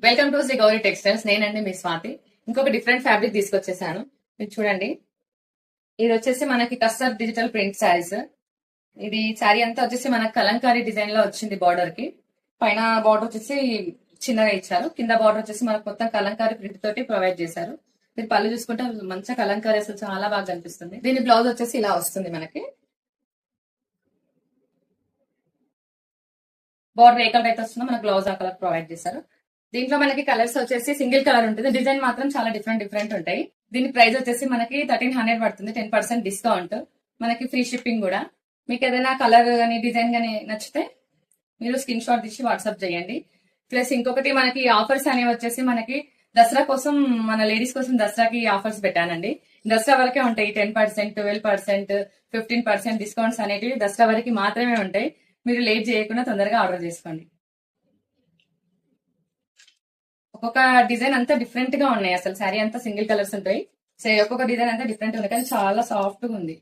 Welcome to Shri Gauri textiles. నేనండి మీ స్వాతి. ఇంకొక డిఫరెంట్ ఫ్యాబ్రిక్ తీసుకొచ్చేసాను. మీరు చూడండి, ఇది వచ్చేసి మనకి కస్టర్ డిజిటల్ ప్రింట్ శారీస్. ఇది శారీ అంతా వచ్చేసి మనకి కలంకారీ డిజైన్ లో వచ్చింది. బార్డర్ కి పైన బార్డర్ వచ్చేసి చిన్నగా ఇచ్చారు, కింద బార్డర్ వచ్చేసి మనకు మొత్తం కలంకారీ ప్రింట్ తోటి ప్రొవైడ్ చేశారు. మీరు పళ్ళు చూసుకుంటే మంచిగా కలంకారీ అసలు చాలా బాగా కనిపిస్తుంది. దీని బ్లౌజ్ వచ్చేసి ఇలా వస్తుంది. మనకి బార్డర్ ఏ కలర్ అయితే వస్తుందో మనకు బ్లౌజ్ ఆ కలర్ ప్రొవైడ్ చేశారు. దీంట్లో మనకి కలర్స్ వచ్చేసి సింగిల్ కలర్ ఉంటుంది. డిజైన్ మాత్రం చాలా డిఫరెంట్ ఉంటాయి. దీని ప్రైస్ వచ్చేసి మనకి 1300 పడుతుంది. 10% డిస్కౌంట్, మనకి ఫ్రీ షిప్పింగ్ కూడా. మీకు ఏదైనా కలర్ గానీ డిజైన్ గానీ నచ్చితే మీరు స్క్రీన్ షాట్ తీసి వాట్సాప్ చేయండి. ప్లస్ ఇంకొకటి మనకి ఆఫర్స్ అనేవి వచ్చేసి మనకి దసరా కోసం, మన లేడీస్ కోసం దసరాకి ఆఫర్స్ పెట్టానండి. దసరా వరకే ఉంటాయి. 10%, 12%, 15% డిస్కౌంట్స్ అనేటివి దసరా వరకు మాత్రమే ఉంటాయి. మీరు లేట్ చేయకుండా తొందరగా ఆర్డర్ చేసుకోండి. ఒక్కొక్క డిజైన్ అంతా డిఫరెంట్ గా ఉన్నాయి. అసలు శారీ అంతా సింగిల్ కలర్స్ ఉంటాయి. ఒక్కొక్క డిజైన్ అంతా డిఫరెంట్ ఉంది, కానీ చాలా సాఫ్ట్ గా ఉంది.